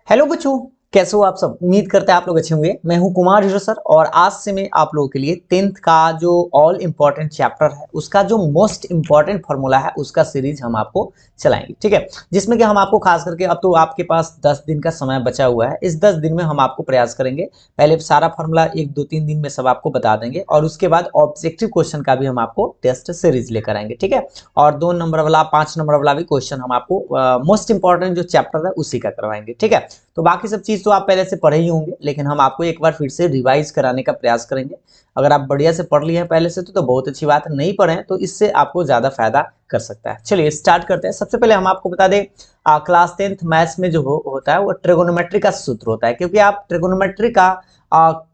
Hello बच्चों, कैसे हो आप सब। उम्मीद करते हैं आप लोग अच्छे होंगे। मैं हूं कुमार हीरो सर और आज से मैं आप लोगों के लिए 10th का जो ऑल इंपॉर्टेंट चैप्टर है उसका जो मोस्ट इंपॉर्टेंट फॉर्मूला है उसका सीरीज हम आपको चलाएंगे, ठीक है। जिसमें कि हम आपको खास करके अब तो आपके पास 10 दिन का समय बचा हुआ है। इस 10 दिन में हम आपको प्रयास करेंगे, पहले सारा फॉर्मूला 1 2 3 दिन में सब आपको बता देंगे और उसके बाद ऑब्जेक्टिव क्वेश्चन का भी हम आपको टेस्ट सीरीज लेकर आएंगे, ठीक है। और 2 नंबर वाला 5 नंबर वाला भी क्वेश्चन हम आपको मोस्ट इंपॉर्टेंट जो चैप्टर है उसी का करवाएंगे, ठीक है। तो बाकी सब चीज तो आप पहले से पढ़े ही होंगे, लेकिन हम आपको एक बार फिर से रिवाइज कराने का प्रयास करेंगे। अगर आप बढ़िया से पढ़ लिए हैं पहले से तो बहुत अच्छी बात है, नहीं पढ़े तो इससे आपको ज्यादा फायदा कर सकता है। चलिए स्टार्ट करते हैं। सबसे पहले हम आपको बता दें, क्लास 10th मैथ्स में जो होता है वो ट्रिगोनोमेट्री का सूत्र होता है, क्योंकि आप ट्रिगोनोमेट्री का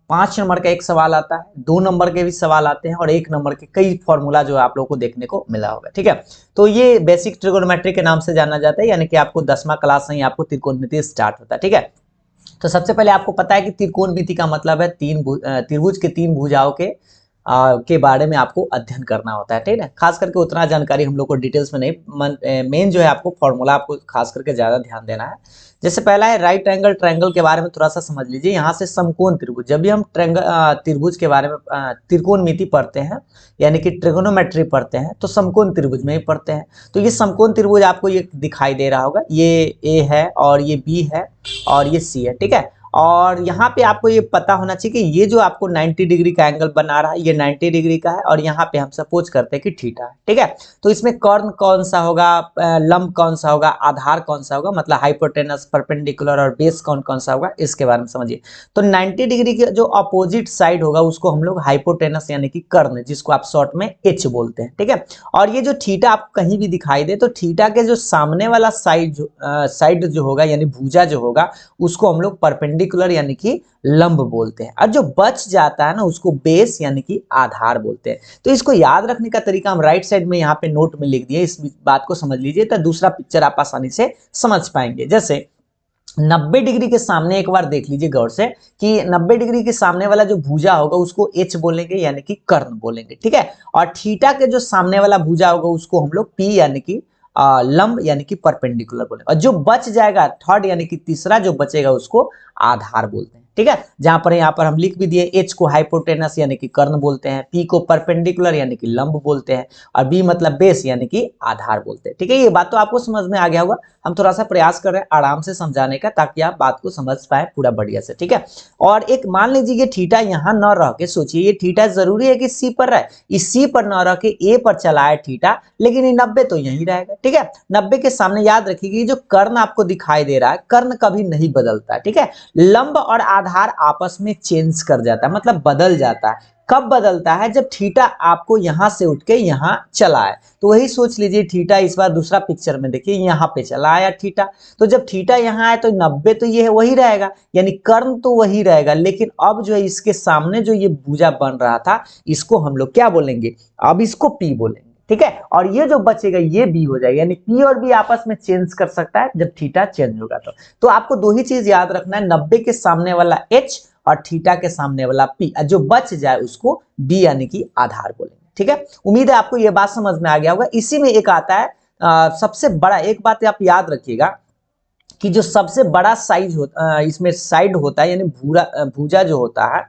5 नंबर का एक सवाल आता है, 2 नंबर के भी सवाल आते हैं और 1 नंबर के कई फॉर्मूला जो आप लोगों को देखने को मिला होगा, ठीक है। तो ये बेसिक ट्रिगोनोमेट्री के नाम से जाना जाता है, यानी कि आपको 10वां क्लास से ही आपको त्रिकोणमिति स्टार्ट होता है, ठीक है। तो सबसे पहले आपको पता है कि त्रिकोणमिति का मतलब है त्रिभुज के 3 भुजाओं के बारे में आपको अध्ययन करना होता है, ठीक है। खास करके उतना जानकारी हम लोग को डिटेल्स में नहीं, मेन जो है आपको फॉर्मूला आपको खास करके ज्यादा ध्यान देना है। जैसे पहला है राइट एंगल ट्रायंगल के बारे में थोड़ा सा समझ लीजिए। यहाँ से समकोण त्रिभुज, जब भी हम त्रिभुज के बारे में त्रिकोणमिति पढ़ते हैं यानी कि ट्रिगोनोमेट्री पढ़ते हैं तो समकोण त्रिभुज में ही पढ़ते हैं। तो ये समकोण त्रिभुज आपको ये दिखाई दे रहा होगा, ये ए है और ये बी है और ये सी है, ठीक है। और यहाँ पे आपको ये पता होना चाहिए कि ये जो आपको 90 डिग्री का एंगल बना रहा है ये 90 डिग्री का है और यहाँ पे हम सपोज करते हैं कि थीटा है, ठीक है। तो इसमें कर्ण कौन सा होगा, लंब कौन सा होगा, आधार कौन सा होगा, मतलब हाइपोटेनस, परपेंडिकुलर और बेस कौन कौन सा होगा, इसके बारे में समझिए। तो 90 डिग्री के जो अपोजिट साइड होगा उसको हम लोग हाइपोटेनस यानी कि कर्ण, जिसको आप शॉर्ट में एच बोलते हैं, ठीक है। और ये जो थीटा आपको कहीं भी दिखाई दे तो थीटा के जो सामने वाला साइड जो होगा यानी भुजा जो होगा उसको हम लोग परपेंडिकुलर यानी कि लंब बोलते हैं, और जो बच जाता है ना उसको बेस यानी कि आधार बोलते हैं। तो इसको याद रखने का तरीका हम राइट साइड में यहाँ पे नोट में लिख दिए, इस बात को समझ लीजिए तो दूसरा पिक्चर आप आसानी से समझ पाएंगे। जैसे 90 डिग्री के सामने एक बार देख लीजिए गौर से कि 90 डिग्री के सामने वाला जो भुजा होगा उसको एच बोलेंगे यानी कि कर्ण बोलेंगे, ठीक है। और थीटा के जो सामने वाला भुजा होगा उसको हम लोग पी यानी कि लंब यानी कि परपेंडिकुलर बोलेंगे। और जो बच जाएगा थर्ड यानी कि तीसरा जो बचेगा उसको आधार बोलते हैं, ठीक है। जहां पर यहाँ पर हम लिख भी दिए, एच को हाइपोटेनस यानी कि कर्ण बोलते हैं, पी को परपेंडिकुलर यानी कि लंब बोलते हैं और बी मतलब बेस यानी कि आधार बोलते हैं, ठीक है। ये बात तो आपको समझ में आ गया होगा। हम थोड़ा सा प्रयास कर रहे हैं आराम से समझाने का ताकि आप बात को समझ पाए पूरा बढ़िया से, ठीक है। और एक मान लीजिए ये थीटा यहाँ न रह के, सोचिए ये थीटा जरूरी है कि सी पर रहे, इस सी पर न रह के ए पर चला है थीटा, लेकिन ये 90 तो यहीं रहेगा, ठीक है। 90 के सामने याद रखिए जो कर्ण आपको दिखाई दे रहा है कर्ण कभी नहीं बदलता है, ठीक है। लंब और आधार आपस में चेंज कर जाता है, मतलब बदल जाता है। कब बदलता है, जब थीटा आपको यहां से उठ के यहां चला है। तो वही सोच लीजिए थीटा इस बार दूसरा पिक्चर में देखिए यहां पे चला आया थीटा, तो जब थीटा यहां आए तो 90 तो ये वही रहेगा यानी कर्ण तो वही रहेगा, लेकिन अब जो है इसके सामने जो ये भुजा बन रहा था इसको हम लोग क्या बोलेंगे, अब इसको पी बोलेंगे, ठीक है। और ये जो बचेगा ये बी हो जाएगा, यानी पी और बी आपस में चेंज कर सकता है जब थीटा चेंज होगा। तो आपको दो ही चीज याद रखना है, 90 के सामने वाला एच और थीटा के सामने वाला पी, जो बच जाए उसको बी यानी कि आधार बोलेंगे, ठीक है। उम्मीद है आपको यह बात समझ में आ गया होगा। इसी में एक आता है सबसे बड़ा, एक बात आप याद रखिएगा कि जो सबसे बड़ा साइज होता इसमें साइड होता है यानी भुजा जो होता है,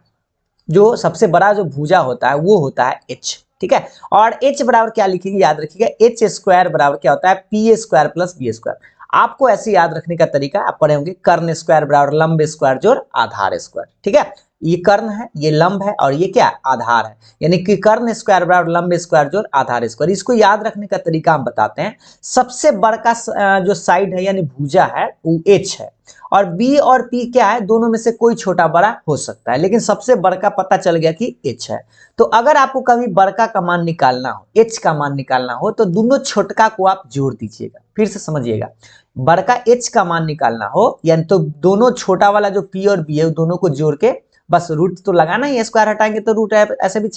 जो सबसे बड़ा जो भुजा होता है वो होता है एच, ठीक है। और एच बराबर क्या लिखेंगे, याद रखिएगा एच स्क्वायर बराबर क्या होता है, p square plus b square. आपको ऐसे याद रखने का तरीका आप पढ़े होंगे, कर्ण स्क्वायर बराबर लंब स्क्वायर जोड़ आधार स्क्वायर, ठीक है। ये कर्ण है, ये लंब है और ये क्या आधार है, यानी कि कर्ण स्क्वायर बराबर लंब स्क्वायर जोड़ आधार स्क्वायर। इसको याद रखने का तरीका हम बताते हैं। सबसे बड़ा जो साइड है यानी भुजा है वो एच है, और बी और पी क्या है, दोनों में से कोई छोटा बड़ा हो सकता है, लेकिन सबसे बड़का पता चल गया कि एच है। तो अगर आपको कभी बड़का का मान निकालना हो, एच का मान निकालना हो, तो दोनों छोटका को आप जोड़ दीजिएगा। फिर से समझिएगा, बड़का एच का मान निकालना हो यानी तो दोनों छोटा वाला जो पी और बी है दोनों को जोड़ के बस रूट तो लगाना ही है, स्क्वायर हटाएंगे तो रूट ऐसे भी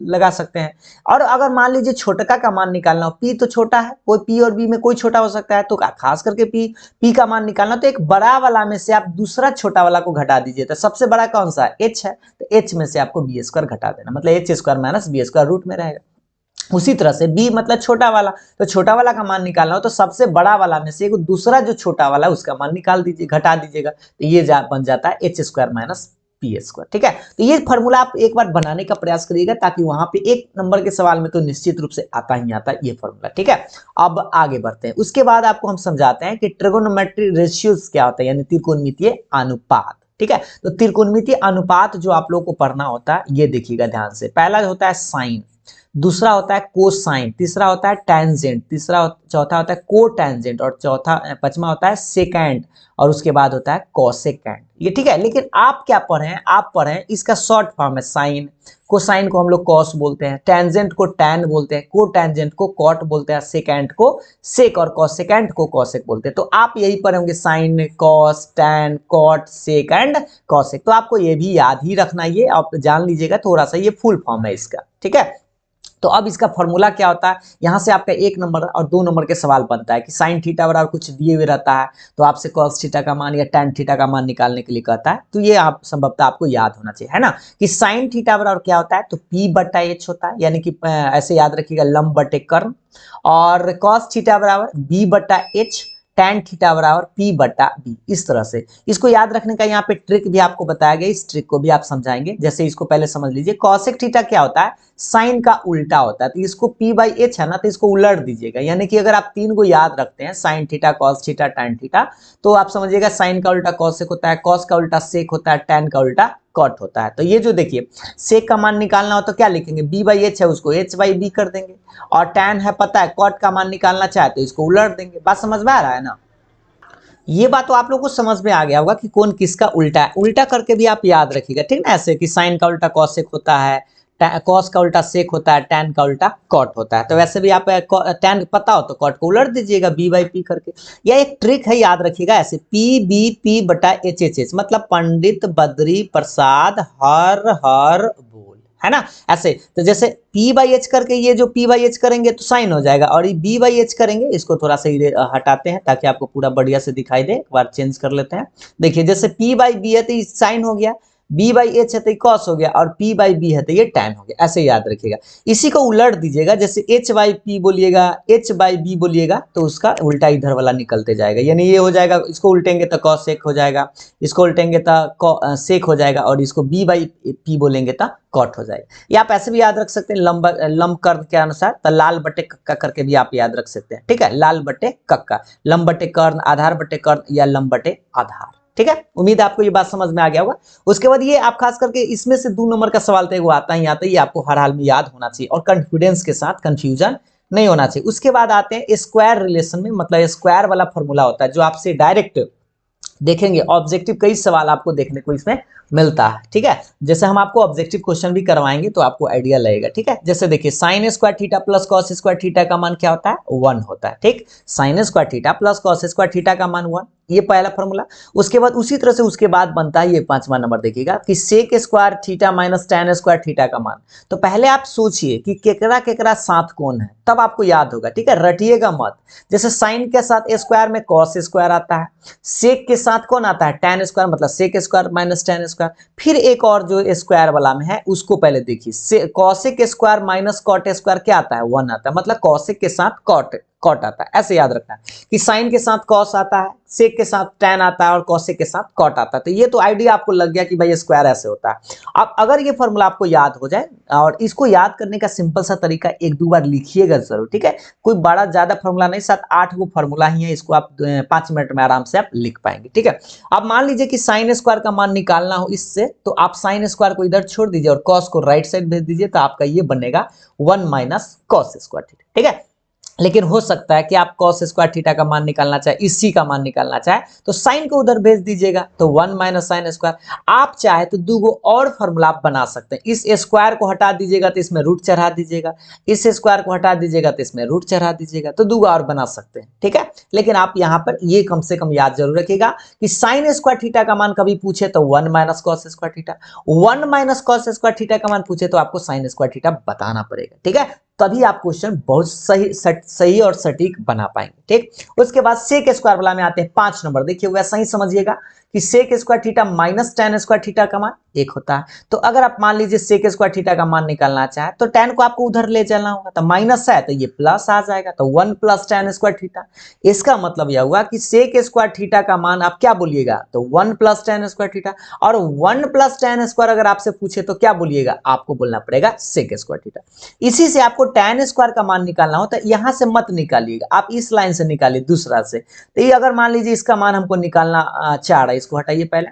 लगा सकते हैं। और अगर मान लीजिए छोटका का मान निकालना हो, पी तो छोटा है, कोई पी और बी में कोई छोटा हो सकता है, तो खास करके पी का मान निकालना, तो एक बड़ा वाला में से आप दूसरा छोटा वाला को घटा दीजिए। तो सबसे बड़ा कौन सा है, एच है, तो एच में से आपको बी स्क्वायर घटा देना, मतलब h square minus b square root में रहेगा। उसी तरह से b मतलब छोटा वाला, तो छोटा वाला का मान निकालना हो तो सबसे बड़ा वाला में से एक दूसरा जो छोटा वाला है उसका मान निकाल दीजिए, घटा दीजिएगा, तो ये बन जाता है h square minus P square. ठीक है, तो ये फॉर्मूला आप एक बार बनाने का प्रयास करिएगा ताकि वहां पे एक नंबर के सवाल में तो निश्चित रूप से आता ही आता है ये फॉर्मूला। ठीक है, अब आगे बढ़ते हैं। उसके बाद आपको हम समझाते हैं कि ट्रिगोनोमेट्री रेशियोज क्या होता है, यानी त्रिकोणमितीय अनुपात। ठीक है, तो त्रिकोणमितीय अनुपात जो आप लोगों को पढ़ना होता है ये देखिएगा ध्यान से। पहला होता है साइन, दूसरा होता है कोसाइन, तीसरा होता है टेंजेंट, चौथा होता है कोटेंजेंट, और पांचवा होता है सेकेंड, और उसके बाद होता है कोसेकेंड। ये ठीक है, लेकिन आप क्या पढ़े, आप पढ़े इसका शॉर्ट फॉर्म है साइन। कोसाइन को हम लोग कॉस बोलते हैं, टेंजेंट को टैन बोलते हैं, कोटेंजेंट को कॉट बोलते हैं, सेकेंड को सेक, और कोसेकेंड को कॉसेक बोलते हैं। तो आप यही पढ़े होंगे sine, cos, tan, cot, sec and cosec. तो आपको ये भी याद ही रखना, ये आप जान लीजिएगा थोड़ा सा, ये फुल फॉर्म है इसका। ठीक है, तो अब इसका फॉर्मूला क्या होता है, यहां से आपका 1 नंबर और 2 नंबर के सवाल बनता है कि साइन थीटा बराबर कुछ दिए हुए रहता है तो आपसे कॉस थीटा का मान या टैन थीटा का मान निकालने के लिए कहता है। तो ये आप संभवतः आपको याद होना चाहिए, है ना, कि साइन थीटा बराबर क्या होता है, तो p बटा h होता है, यानी कि ऐसे याद रखिएगा लंब बटे कर्ण, और कॉस थीटा बराबर b बटा h, टैन थीटा बराबर p बटा b। इस तरह से इसको याद रखने का यहाँ पे ट्रिक भी आपको बताया गया, इस ट्रिक को भी आप समझाएंगे। जैसे इसको पहले समझ लीजिए, कॉसेक थीटा क्या होता है, साइन का उल्टा होता है, तो इसको p बाई एच है ना, तो इसको उलट दीजिएगा। यानी कि अगर आप 3 को याद रखते हैं, sine theta, cos theta, tan theta, तो आप समझिएगा साइन का उल्टा कॉसेक होता है, कॉस का उल्टा सेक होता है, टैन का उल्टा कॉट होता है। तो ये जो देखिए सेक का मान निकालना हो तो क्या लिखेंगे, b बाई एच है उसको h बाई b कर देंगे, और टैन है पता है, कॉट का मान निकालना चाहे तो इसको उलट देंगे। बात समझ में आ रहा है ना, ये बात तो आप लोगों को समझ में आ गया होगा कि कौन किसका उल्टा है। उल्टा करके भी आप याद रखिएगा, ठीक ना, ऐसे कि साइन का उल्टा कॉसेक होता है, कॉस का उल्टा सेक होता है, टैन का उल्टा कॉट होता है। तो वैसे भी आप टैन पता हो तो कॉट को उलट दीजिएगा b बाई पी करके। यह एक ट्रिक है, याद रखिएगा ऐसे पी बी पी बटा एच एच एच, मतलब पंडित बद्री प्रसाद हर हर बोल, है ना, ऐसे। तो जैसे p बाई एच करके ये जो p बाई एच करेंगे तो साइन हो जाएगा, और ये b बाई एच करेंगे, इसको थोड़ा सा हटाते हैं ताकि आपको पूरा बढ़िया से दिखाई दे। एक बार चेंज कर लेते हैं, देखिए जैसे p बाई बी है तो ये साइन हो गया, b बाई एच है तो ये कॉस हो गया, और p बाई बी है तो ये टैन हो गया, ऐसे याद रखिएगा। इसी को उलट दीजिएगा, जैसे h बाई पी बोलिएगा, h बाई बी बोलिएगा, तो उसका उल्टा इधर वाला निकलते जाएगा, यानी ये हो जाएगा, इसको उल्टेंगे तो कॉस सेक हो जाएगा, इसको उल्टेंगे तो सेक हो जाएगा, और इसको b बाई पी बोलेंगे तो कॉट हो जाएगा। ये आप ऐसे भी याद रख सकते हैं, लंब कर्ण के अनुसार, तो लाल बटे कक्का करके भी आप याद रख सकते हैं। ठीक है, लाल बटे कक्का, लंब बटे कर्ण, आधार बटे कर्ण, या लंब बटे आधार। ठीक है, उम्मीद है आपको ये बात समझ में आ गया होगा। उसके बाद ये आप खास करके इसमें से 2 नंबर का सवाल था, वो आता ही आता है, ये आपको हर हाल में याद होना चाहिए, और कॉन्फिडेंस के साथ कंफ्यूजन नहीं होना चाहिए। उसके बाद आते हैं स्क्वायर रिलेशन में, मतलब स्क्वायर वाला फॉर्मूला होता है जो आपसे डायरेक्ट देखेंगे, ऑब्जेक्टिव कई सवाल आपको देखने को इसमें मिलता है। ठीक है, जैसे हम आपको ऑब्जेक्टिव क्वेश्चन भी करवाएंगे तो आपको आइडिया लगेगा। ठीक है, जैसे देखिए sine square theta plus cos square theta का मान क्या होता है, 1 होता है। ठीक, sine square theta plus cos square theta का मान 1, ये पहला फॉर्मूला। उसके बाद उसी तरह से उसके बाद बनता है ये 5वां नंबर, देखिएगा कि sec square theta minus tan square theta का मान। तो पहले आप सोचिए कि केकरा केकरा साथ कौन है, तब आपको याद होगा। ठीक है, रटिएगा मत। जैसे साइन के साथ स्क्वायर में कॉस स्क्वायर आता है, सेक के साथ कौन आता है, टैन स्क्वायर, मतलब sec square minus tan square. फिर एक और जो स्क्वायर वाला में है उसको पहले देखिए, cosec square minus cot square क्या आता है, 1 आता है, मतलब कॉसेक के साथ कॉट आता है। ऐसे याद रखना है कि साइन के साथ कॉस आता है, सेक के साथ टैन आता है, और कॉसेक के साथ कॉट आता है। तो ये तो आइडिया आपको लग गया कि भाई स्क्वायर ऐसे होता है। अब अगर ये फॉर्मूला आपको याद हो जाए, और इसको याद करने का सिंपल सा तरीका 1-2 बार लिखिएगा जरूर। ठीक है, कोई बड़ा ज्यादा फॉर्मूला नहीं, 7-8 वो फॉर्मूला ही है, इसको आप 5 मिनट में आराम से आप लिख पाएंगे। ठीक है, अब मान लीजिए कि साइन स्क्वायर का मान निकालना हो इससे, तो आप साइन स्क्वायर को इधर छोड़ दीजिए और कॉस को राइट साइड भेज दीजिए, तो आपका ये बनेगा 1 माइनस कॉस स्क्वायर थीटा। ठीक है, लेकिन हो सकता है कि आप कॉस स्क्वायर थीटा का मान निकालना चाहे, इसी का मान निकालना चाहे, तो साइन को उधर भेज दीजिएगा, तो 1 माइनस साइन स्क्वायर। आप चाहे तो 2 और फॉर्मूला आप बना सकते हैं। इस स्क्वायर को हटा दीजिएगा तो इसमें रूट चढ़ा दीजिएगा, इस स्क्वायर को हटा दीजिएगा तो इसमें रूट चढ़ा दीजिएगा, तो 2 और बना सकते हैं। ठीक है, लेकिन आप यहाँ पर ये कम से कम याद जरूर रखिएगा कि साइन स्क्वायर थीटा का मान कभी पूछे तो 1 minus cos square theta, 1 minus cos square theta का मान पूछे तो आपको साइन स्क्वायर थीटा बताना पड़ेगा। ठीक है, तभी आप क्वेश्चन बहुत सही और सटीक बना पाएंगे। ठीक, उसके बाद सेक स्क्वायर वाला में आते हैं 5 नंबर। देखिए वैसा ही समझिएगा कि sec square theta minus tan square theta का मान, 1 होता है। तो अगर आप मान लीजिए सेक स्क्वायर थीटा का मान निकालना चाहे तो tan को आपको उधर ले चलना होगा, तो माइनस है तो ये प्लस आ जाएगा, तो 1 प्लस tan स्क्वायर थीटा। इसका मतलब यह हुआ कि सेक स्क्वायर थीटा का मान आप क्या बोलिएगा, तो 1 प्लस tan स्क्वायर थीटा। और 1 प्लस tan स्क्वायर अगर आपसे पूछे तो क्या बोलिएगा, आपको बोलना पड़ेगा सेक स्क्वायर थीटा। इसी से आपको tan स्क्वायर का मान निकालना हो तो यहां से मत निकालिएगा, आप इस लाइन से निकालिए दूसरा से। तो ये अगर मान लीजिए इसका मान हमको निकालना चाह रहा है, इसको हटाइए पहले,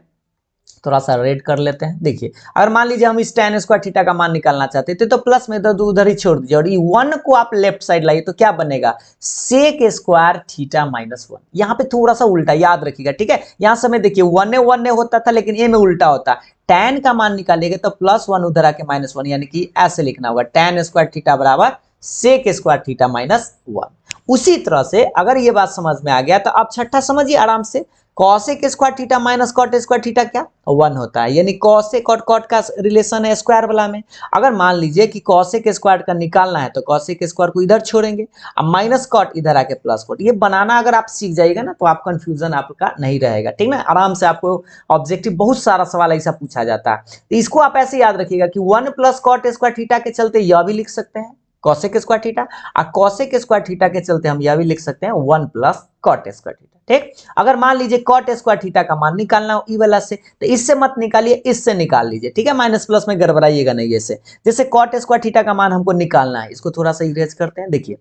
थोड़ा सा रेड कर लेते हैं। देखिए अगर मान लीजिए हम इस tan स्क्वायर थीटा का मान निकालना चाहते थे तो प्लस में तो उधर ही छोड़ दीजिए, और ये 1 को आप लेफ्ट साइड लाइए तो क्या बनेगा, सेक स्क्वायर थीटा माइनस 1। यहाँ पे थोड़ा सा उल्टा याद रखिएगा, ठीक है। यहाँ समय देखिए 1 होता था लेकिन ए में उल्टा होता, tan का मान निकालेंगे तो +1 उधर आके -1, यानी कि ऐसे लिखना होगा tan स्क्वायर थीटा बराबर सेक स्क्वायर थीटा माइनस 1। उसी तरह से अगर ये बात समझ में आ गया तो आप छठा समझिए आराम से, cosec square theta minus cot square theta क्या 1 होता है, यानी कॉसेक और कॉट का रिलेशन है स्क्वायर वाला में। अगर मान लीजिए कि कॉसेक स्क्वायर का निकालना है तो कॉसेक स्क्वायर को इधर छोड़ेंगे, अब माइनस कॉट इधर आके प्लस कॉट, ये बनाना अगर आप सीख जाइएगा ना तो आप कंफ्यूजन आपका नहीं रहेगा, ठीक ना। आराम से आपको ऑब्जेक्टिव बहुत सारा सवाल ऐसा पूछा जाता है, तो इसको आप ऐसे याद रखिएगा कि 1 प्लस कॉट स्क्वायर थीटा के चलते यह भी लिख सकते हैं कॉसेक स्क्वायर थीटा, और कॉसेक स्क्वायर थीटा के चलते हम यह भी लिख सकते हैं 1 प्लस कॉट स्क्वायर थीटा, ठीक। अगर मान लीजिए कॉट स्क्वायर थीटा का मान निकालना हो ई वाला से, तो इससे मत निकालिए, इससे निकाल लीजिए, ठीक है। माइनस प्लस में गड़बड़ाइएगा नहीं, ऐसे जैसे कॉट स्क्वायर थीटा का मान हमको निकालना है, इसको थोड़ा सा इरेज करते हैं। देखिए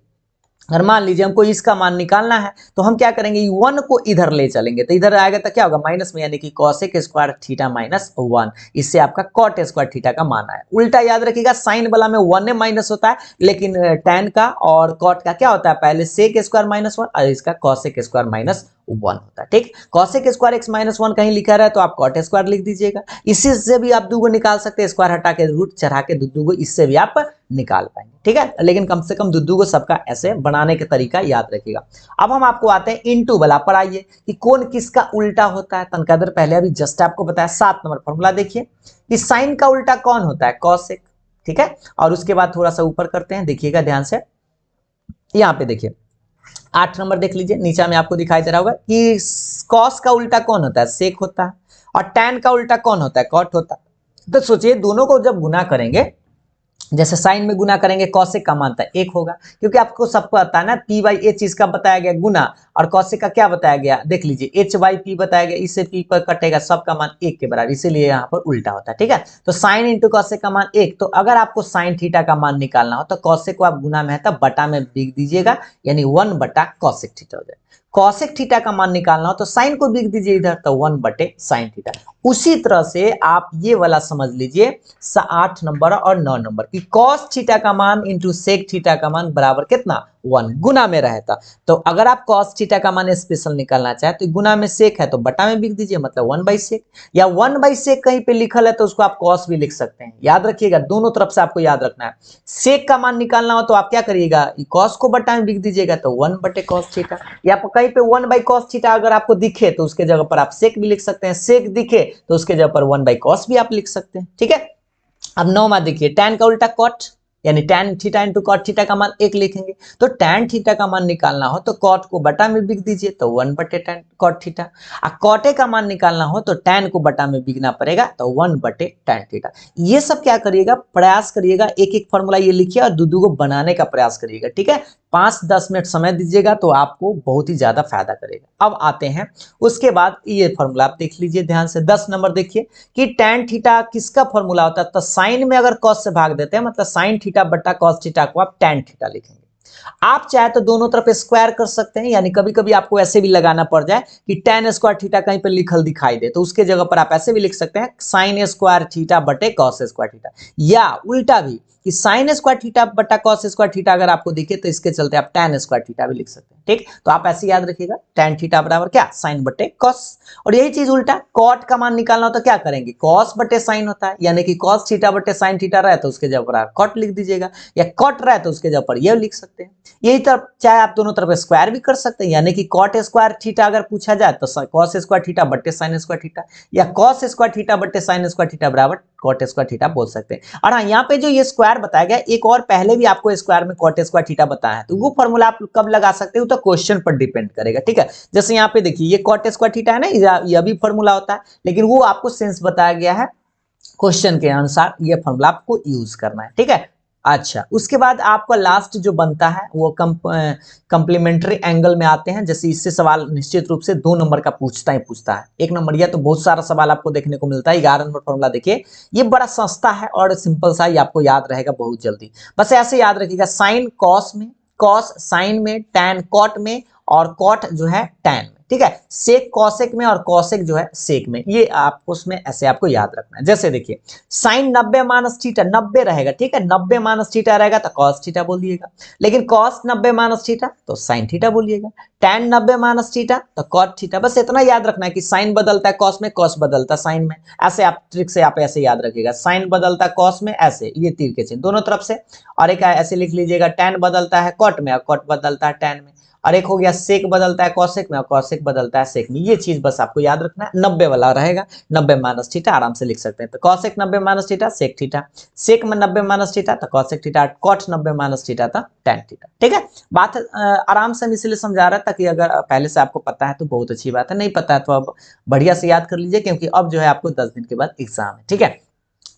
अगर मान लीजिए हमको इसका मान निकालना है तो हम क्या करेंगे, 1 को इधर ले चलेंगे, तो इधर आएगा तो क्या होगा माइनस में, यानी कि कॉसेक स्क्वायर थीटा माइनस 1, इससे आपका कॉट स्क्वायर थीटा का मान आया। उल्टा याद रखिएगा, साइन वाला में 1 माइनस होता है, लेकिन tan का और कॉट का क्या होता है, पहले सेक स्क्वायर माइनस 1 और इसका कॉसेक स्क्वायर माइनस 1 होता है, ठीक। कॉसेक स्क्वायर एक्स माइनस 1 कहीं लिखा रहा है तो आप कॉट स्क्वायर लिख दीजिएगा। इसी से भी आप दूगो निकाल सकते हैं, स्क्वायर हटा के रूट चढ़ा के दूगो, इससे भी आप निकाल पाएंगे, ठीक है। लेकिन कम से कम दूगो सबका ऐसे बनाने का तरीका याद रखिएगा। अब हम आपको आते हैं इनटू वाला पर, आइए कि कौन किसका उल्टा होता है। तनका देर पहले अभी जस्ट आपको बताया 7 नंबर फॉर्मूला, देखिए कि साइन का उल्टा कौन होता है, कॉसेक, ठीक है। और उसके बाद थोड़ा सा ऊपर करते हैं, देखिएगा ध्यान से, यहाँ पे देखिए 8 नंबर देख लीजिए, नीचे में आपको दिखाई दे रहा होगा कि कॉस का उल्टा कौन होता है, सेक होता है, और tan का उल्टा कौन होता है, कॉट होता है। तो सोचिए दोनों को जब गुना करेंगे, जैसे साइन में गुना करेंगे कॉसेक का मान 1 होगा, क्योंकि आपको सबको पता है ना पी बाई एच इसका बताया गया गुना, और कॉसेक का क्या बताया गया, देख लीजिए एच बाई पी बताया गया, इससे पी पर कटेगा, सबका मान 1 के बराबर, इसीलिए यहाँ पर उल्टा होता है, ठीक है। तो साइन इंटू कॉसेक का मान 1, तो अगर आपको साइन थीटा का मान निकालना हो तो कॉसेक को आप गुना में है तब बटा में बिग दीजिएगा, यानी 1 बटा कॉसेक थीटा हो जाए। कॉसेक थीटा का मान निकालना हो तो साइन को बिग दीजिए इधर, तो 1 बटे साइन थीटा। उसी तरह से आप ये वाला समझ लीजिए 8 नंबर और 9 नंबर की कॉस थीटा का मान इंटू सेक थीटा का मान बराबर कितना 1, गुना में रहता। तो अगर आप कॉस थीटा का मान स्पेशल निकालना चाहे तो गुना में सेक है तो बटा में बिग दीजिए, मतलब 1 बाई सेक, या 1 बाई सेक कहीं पे लिखल है तो उसको आप कॉस भी लिख सकते हैं। याद रखिएगा दोनों तरफ से आपको याद रखना है। सेक का मान निकालना हो तो आप क्या करिएगा, कॉस को बटा में बिग दीजिएगा, तो 1 बटे कॉस थीटा, या कहीं पे 1 बाई कॉस थीटा अगर आपको दिखे तो उसके जगह पर आप सेक भी लिख सकते हैं, सेक दिखे तो उसके जगह पर 1 बाई कॉस भी आप लिख सकते हैं, ठीक है। अब 9 में देखिए tan का उल्टा कॉट, यानी tan theta into cot theta का मान 1 लिखेंगे, तो tan थीटा का मान निकालना हो तो कॉट को बटा में बिग दीजिए, तो 1 बटे tan कॉट थीटा। और कॉटे का मान निकालना हो तो tan को बटा में बिगना पड़ेगा, तो 1 बटे tan थीटा। ये सब क्या करिएगा, प्रयास करिएगा, एक एक फॉर्मूला ये लिखिए और दो को बनाने का प्रयास करिएगा, ठीक है। 5-10 मिनट समय दीजिएगा तो आपको बहुत ही ज्यादा फायदा करेगा। अब आते हैं उसके बाद ये फॉर्मूला आप देख लीजिए ध्यान से, 10 नंबर देखिए कि tan थीटा किसका फॉर्मूला होता है, तो साइन में अगर कॉस से भाग देते हैं, मतलब साइन थीटा बटा कॉस थीटा को आप tan थीटा लिखेंगे। आप चाहे तो दोनों तरफ स्क्वायर कर सकते हैं, यानी कभी कभी आपको ऐसे भी लगाना पड़ जाए कि tan स्क्वायर थीटा कहीं पर लिखल दिखाई दे तो उसके जगह पर आप ऐसे भी लिख सकते हैं साइन स्क्वायर थीटा बटे कॉस स्क्वायर थीटा, या उल्टा भी कि साइन स्क्वायर थीटा बटा कॉस स्क्वायर थीटा अगर आपको दिखे तो इसके चलते आप tan स्क्वायर थीटा भी लिख सकते हैं, ठीक। तो आप ऐसे याद रखिएगा tan थीटा बराबर क्या, साइन बटे कॉस। और यही चीज उल्टा कॉट का मान निकालना हो तो क्या करेंगे, कॉस बटे साइन होता है, यानी कि कॉस थीटा बटे साइन थीटा रहे तो उसके जगह पर आप कॉट लिख दीजिएगा, या कॉट रहे तो उसके जगह पर यह लिख सकते हैं। यही तरफ चाहे आप दोनों तरफ स्क्वायर भी कर सकते हैं, यानी कि कॉट स्क्वायर थीटा अगर पूछा जाए तो कॉस स्क्वायर थीटा बटे साइन स्क्वायर थीटा, या कॉस स्क्वायर थीटा बटे साइन स्क्वायर थीटा बराबर कॉट स्क्वायर थीटा बोल सकते हैं। और हाँ, यहाँ पे जो ये स्क्वायर बताया गया, एक और पहले भी आपको स्क्वायर में कॉट स्क्वायर थीटा बताया है, तो वो फॉर्मूला आप कब लगा सकते हो तो क्वेश्चन पर डिपेंड करेगा, ठीक है। जैसे यहाँ पे देखिए ये कॉट स्क्वायर थीटा है ना, यह भी फॉर्मूला होता है, लेकिन वो आपको सेंस बताया गया है क्वेश्चन के अनुसार ये फॉर्मूला आपको यूज करना है, ठीक है। अच्छा, उसके बाद आपका लास्ट जो बनता है वो कंप्लीमेंट्री एंगल में आते हैं। जैसे इससे सवाल निश्चित रूप से 2 नंबर का पूछता है। 1 नंबर या तो बहुत सारा सवाल आपको देखने को मिलता है। 11 नंबर फॉर्मूला देखिए, ये बड़ा सस्ता है और सिंपल सा ही आपको याद रहेगा बहुत जल्दी। बस ऐसे याद रखिएगा, साइन कॉस में, कॉस साइन में, टैन कॉट में, और कॉट जो है टैन में, ठीक है। सेक कॉसेक में और कॉसेक जो है सेक में। ये आपको उसमें ऐसे आपको याद रखना है। जैसे देखिए, साइन 90 माइनस थीटा, 90 रहेगा, ठीक है। 90 माइनस थीटा रहेगा तो कॉस थीटा बोल दिएगा। लेकिन कॉस 90 माइनस थीटा तो साइन थीटा बोलिएगा। टैन 90 माइनस थीटा तो कॉट थीटा। बस इतना याद रखना है कि साइन बदलता है कॉस में, कॉस बदलता है साइन में। ऐसे आप ट्रिक से आप ऐसे याद रखिएगा, साइन बदलता है कॉस में, ऐसे ये तीर के चिन्ह दोनों तरफ से। और एक ऐसे लिख लीजिएगा, टैन बदलता है कॉट में और कॉट बदलता है टैन में। और एक हो गया सेक बदलता है कॉसेक में और कॉसेक बदलता है सेक में। ये चीज बस आपको याद रखना है। 90 वाला रहेगा, 90 माइनस थीटा आराम से लिख सकते हैं। तो cosec 90 minus theta sec theta, sec में 90 माइनस थीटा तो cosec theta, cot 90 minus theta तो टैन थीटा, ठीक है। बात आराम से हम इसलिए समझा रहा था कि अगर पहले से आपको पता है तो बहुत अच्छी बात है, नहीं पता है तो अब बढ़िया से याद कर लीजिए, क्योंकि अब जो है आपको 10 दिन के बाद एग्जाम है, ठीक है।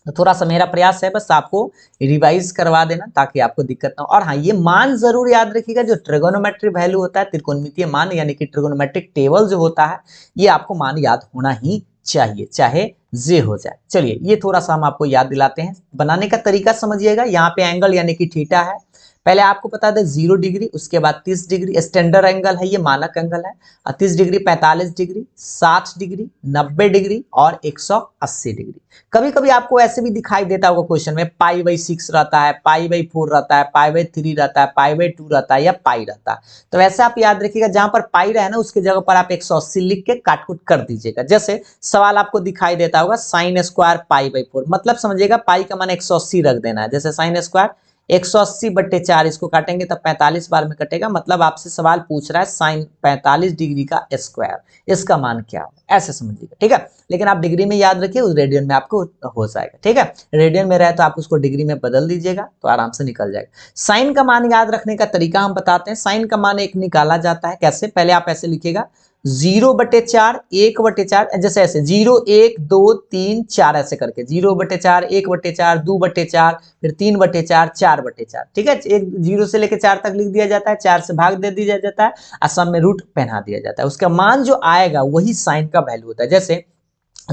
तो थोड़ा सा मेरा प्रयास है बस आपको रिवाइज करवा देना ताकि आपको दिक्कत ना हो। और हाँ, ये मान जरूर याद रखिएगा, जो ट्रिगोनोमेट्री वैल्यू होता है, त्रिकोणमितीय मान यानी कि ट्रिगोनोमेट्रिक टेबल जो होता है, ये आपको मान याद होना ही चाहिए, चाहे जे हो जाए। चलिए, ये थोड़ा सा हम आपको याद दिलाते हैं। बनाने का तरीका समझिएगा। यहाँ पे एंगल यानी कि थीटा है, पहले आपको बता दें 0 डिग्री, उसके बाद 30 डिग्री स्टैंडर्ड एंगल है, ये मानक एंगल है। 30 डिग्री, 45 डिग्री, 60 डिग्री, 90 डिग्री और 180 डिग्री। कभी कभी आपको ऐसे भी दिखाई देता होगा क्वेश्चन में, पाई/6 रहता है, पाई/4 रहता है, पाई/3 रहता है, पाई/2 रहता है या पाई रहता है। तो वैसे आप याद रखिएगा, जहां पर पाई रहे ना उसकी जगह पर आप 180 लिख के काटकुट कर दीजिएगा। जैसे सवाल आपको दिखाई देता होगा, साइन स्क्वायर पाई/4, मतलब समझिएगा पाई का मान 180 रख देना है। जैसे साइन स्क्वायर 180/4, इसको काटेंगे तब 45 बार में कटेगा। मतलब आपसे सवाल पूछ रहा है साइन 45 डिग्री का स्क्वायर, इसका मान क्या हो, ऐसे समझिएगा, ठीक है। लेकिन आप डिग्री में याद रखिए, उस रेडियन में आपको हो जाएगा, ठीक है। रेडियन में रहे तो आप उसको डिग्री में बदल दीजिएगा तो आराम से निकल जाएगा। साइन का मान याद रखने का तरीका हम बताते हैं। साइन का मान एक निकाला जाता है, कैसे? पहले आप ऐसे लिखिएगा, 0/4, 1/4, जैसे ऐसे 0, 1, 2, 3, 4 ऐसे करके 0/4, 1/4, 2/4, फिर 3/4, 4/4, ठीक है। एक 0 से लेकर 4 तक लिख दिया जाता है, 4 से भाग दे दिया जाता है और सब में रूट पहना दिया जाता है। उसका मान जो आएगा वही साइन का वैल्यू होता है। जैसे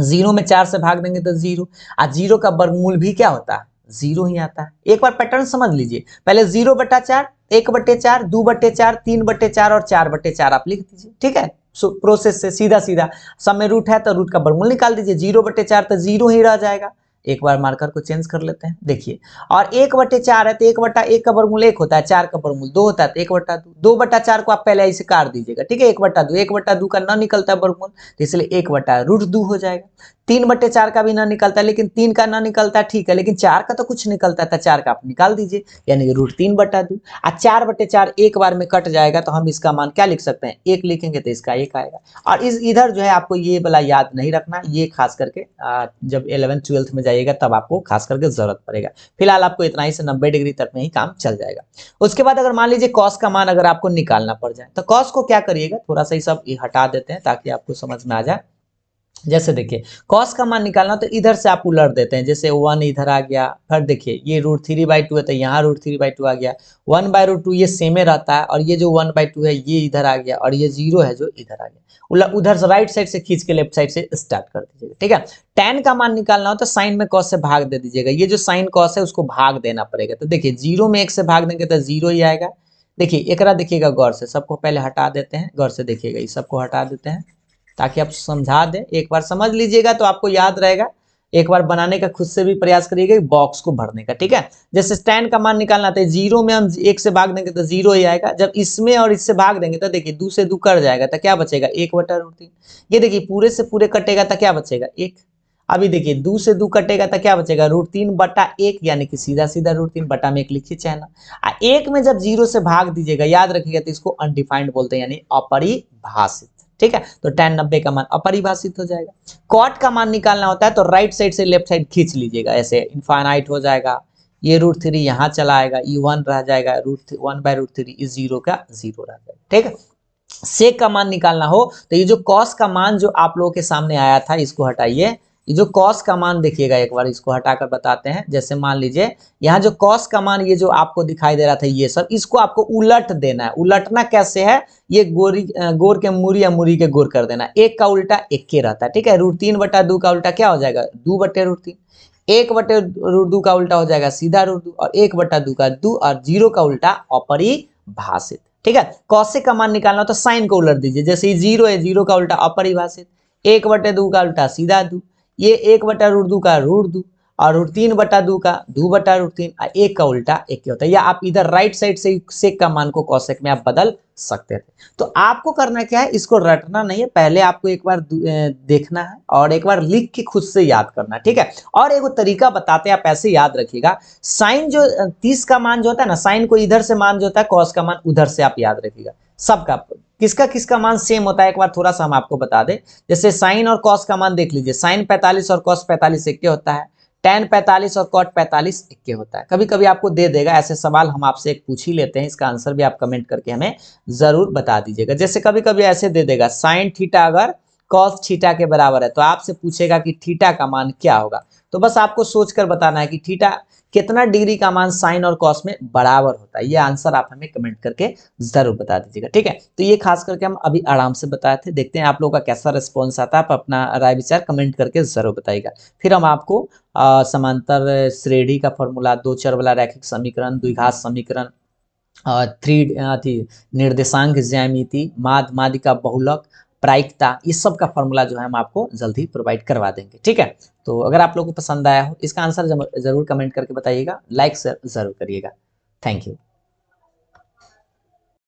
0 में 4 से भाग देंगे तो 0, और 0 का वर्गमूल भी क्या होता है? 0 ही आता है। एक बार पैटर्न समझ लीजिए, पहले 0/4, 1/4, 2/4, 3/4 और 4/4 आप लिख दीजिए, ठीक है। प्रोसेस से सीधा सीधा, सब में रूट है तो रूट का वर्गमूल निकाल दीजिए। 0/4 तो 0 ही रह जाएगा। एक बार मार्कर को चेंज कर लेते हैं, देखिए। और 1/4 है तो 1/1 का वर्गमूल 1 होता है, 4 का वर्गमूल 2 होता है तो 1/2। 2/4 को आप पहले ऐसे काट दीजिएगा, ठीक है। 1/2, 1/2 का ना निकलता है वर्गमूल, तो इसलिए 1/√2 हो जाएगा। 3/4 का भी ना निकलता है, लेकिन 3 का ना निकलता है, ठीक है, लेकिन 4 का तो कुछ निकलता है, तो 4 का आप निकाल दीजिए, यानी कि √3/2। और 4/4 एक बार में कट जाएगा तो हम इसका मान क्या लिख सकते हैं? 1 लिखेंगे तो इसका 1 आएगा। और इस इधर जो है आपको ये वाला याद नहीं रखना, ये खास करके जब 11th 12th में जाइएगा तब आपको खास करके जरूरत पड़ेगा। फिलहाल आपको इतना ही से 90 डिग्री तक में ही काम चल जाएगा। उसके बाद अगर मान लीजिए कॉस का मान अगर आपको निकालना पड़ जाए, तो कॉस को क्या करिएगा, थोड़ा सा ही सब हटा देते हैं ताकि आपको समझ में आ जाए। जैसे देखिए, कॉस का मान निकालना तो इधर से आप उलट देते हैं, जैसे 1 इधर आ गया, फिर देखिए ये √3/2 है तो यहाँ √3/2 आ गया। 1/√2 ये सेमे रहता है, और ये जो 1/2 है ये इधर आ गया, और ये 0 है जो इधर आ गया। उधर से राइट साइड से खींच के लेफ्ट साइड से स्टार्ट कर दीजिएगा, ठीक है। टैन का मान निकालना हो तो साइन में कॉस से भाग दे दीजिएगा। ये जो साइन कॉस है उसको भाग देना पड़ेगा। तो देखिए 0 में 1 से भाग देंगे तो 0 ही आएगा। देखिए एकरा देखिएगा गौर से, सबको पहले हटा देते हैं, गौर से देखिएगा, इस सबको हटा देते हैं ताकि आप समझा दें। एक बार समझ लीजिएगा तो आपको याद रहेगा। एक बार बनाने का खुद से भी प्रयास करिएगा बॉक्स को भरने का, ठीक है। जैसे टैन का मान निकालना था, 0 में हम 1 से भाग देंगे तो 0 ही आएगा। जब इसमें और इससे भाग देंगे तो देखिए 2 से 2 कट जाएगा तो क्या बचेगा? 1/√3। ये देखिए पूरे से पूरे कटेगा तो क्या बचेगा? 1। अभी देखिए 2 से 2 कटेगा तो क्या बचेगा? √3/1, यानी कि सीधा सीधा √3 में 1 लिखिए चाहे ना। 1 में जब 0 से भाग दीजिएगा, याद रखिएगा, तो इसको अनडिफाइंड बोलते हैं, यानी अपरिभाषित, ठीक है। तो tan 90 का मान अपरिभाषित हो जाएगा। कॉट का मान निकालना होता है तो राइट साइड से लेफ्ट साइड खींच लीजिएगा, ऐसे इनफाइनाइट हो जाएगा। ये √3 यहाँ चला आएगा, ये 1 रह जाएगा, 1/√3 इस 0 का 0 रह जाएगा, ठीक है। सेक का मान निकालना हो तो ये जो कॉस का मान जो आप लोगों के सामने आया था, इसको हटाइए, ये जो कॉस का मान देखिएगा, एक बार इसको हटाकर बताते हैं। जैसे मान लीजिए यहाँ जो कॉस का मान ये जो आपको दिखाई दे रहा था ये सब, इसको आपको उलट देना है। उलटना कैसे है, ये गोर के मूरी या मूरी के गोर कर देना। एक का उल्टा एक के रहता है, ठीक है। √3/2 का उल्टा क्या हो जाएगा, 2/√3। 1/√2 का उल्टा हो जाएगा सीधा √2, और 1/2 का 2, और 0 का उल्टा अपरिभाषित, ठीक है। कॉसेक का मान निकालना हो तो साइन को उलट दीजिए। जैसे 0 है, 0 का उल्टा अपरिभाषित, 1/2 का उल्टा सीधा 2, ये 1/√2 का √2, और √3/2 का 2/√3, 1 का उल्टा 1 के होता है। या आप इधर राइट साइड से सेक का मान को कॉसेक में आप बदल सकते थे। तो आपको करना क्या है, इसको रटना नहीं है, पहले आपको एक बार देखना है और एक बार लिख के खुद से याद करना है, ठीक है। और एक तरीका बताते हैं, आप ऐसे याद रखिएगा। साइन जो 30 का मान जो होता है ना, साइन को इधर से मान जो होता है, कॉस का मान उधर से आप याद रखिएगा। सबका किसका किसका मान सेम होता है, एक बार थोड़ा सा हम आपको बता दें। जैसे साइन और कॉस का मान देख लीजिए, साइन 45 और कॉस 45 एक के होता है, tan 45 और cot 45 एक के होता है। कभी कभी आपको दे देगा ऐसे सवाल, हम आपसे एक पूछ ही लेते हैं, इसका आंसर भी आप कमेंट करके हमें जरूर बता दीजिएगा। जैसे कभी कभी ऐसे दे देगा, साइन थीटा अगर कॉस थीटा के बराबर है, तो आपसे पूछेगा कि थीटा का मान क्या होगा। तो बस आपको सोचकर बताना है कि थीटा कितना डिग्री का मान साइन और कॉस में बराबर होता है। ये आंसर आप हमें कमेंट करके जरूर बता दीजिएगा, ठीक है। तो ये खास करके हम अभी आराम से बताए थे, देखते हैं आप लोगों का कैसा रिस्पॉन्स आता है। आप अपना राय विचार कमेंट करके जरूर बताइएगा। फिर हम आपको समांतर श्रेणी का फॉर्मूला, दो चर वाला रैखिक समीकरण, द्विघात समीकरण, निर्देशांक ज्यामिति, माध्य माध्यिका बहुलक, प्रायिकता, इस सब का फॉर्मूला जो है हम आपको जल्द ही प्रोवाइड करवा देंगे, ठीक है। तो अगर आप लोगों को पसंद आया हो, इसका आंसर जरूर कमेंट करके बताइएगा, लाइक जरूर करिएगा। Thank you.